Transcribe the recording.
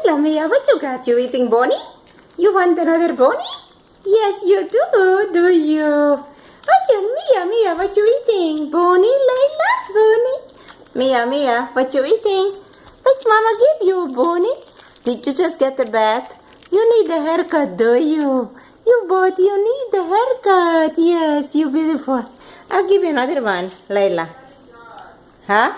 Layla, Mia, what you got? You eating Bonnie? You want another Bonnie? Yes, you do you? Oh, yeah, Mia, what you eating? Bonnie, Layla, Bonnie? Mia, what you eating? What Mama give you, Bonnie? Did you just get a bath? You need a haircut, do you? You need a haircut. Yes, you beautiful. I'll give you another one, Layla. Huh?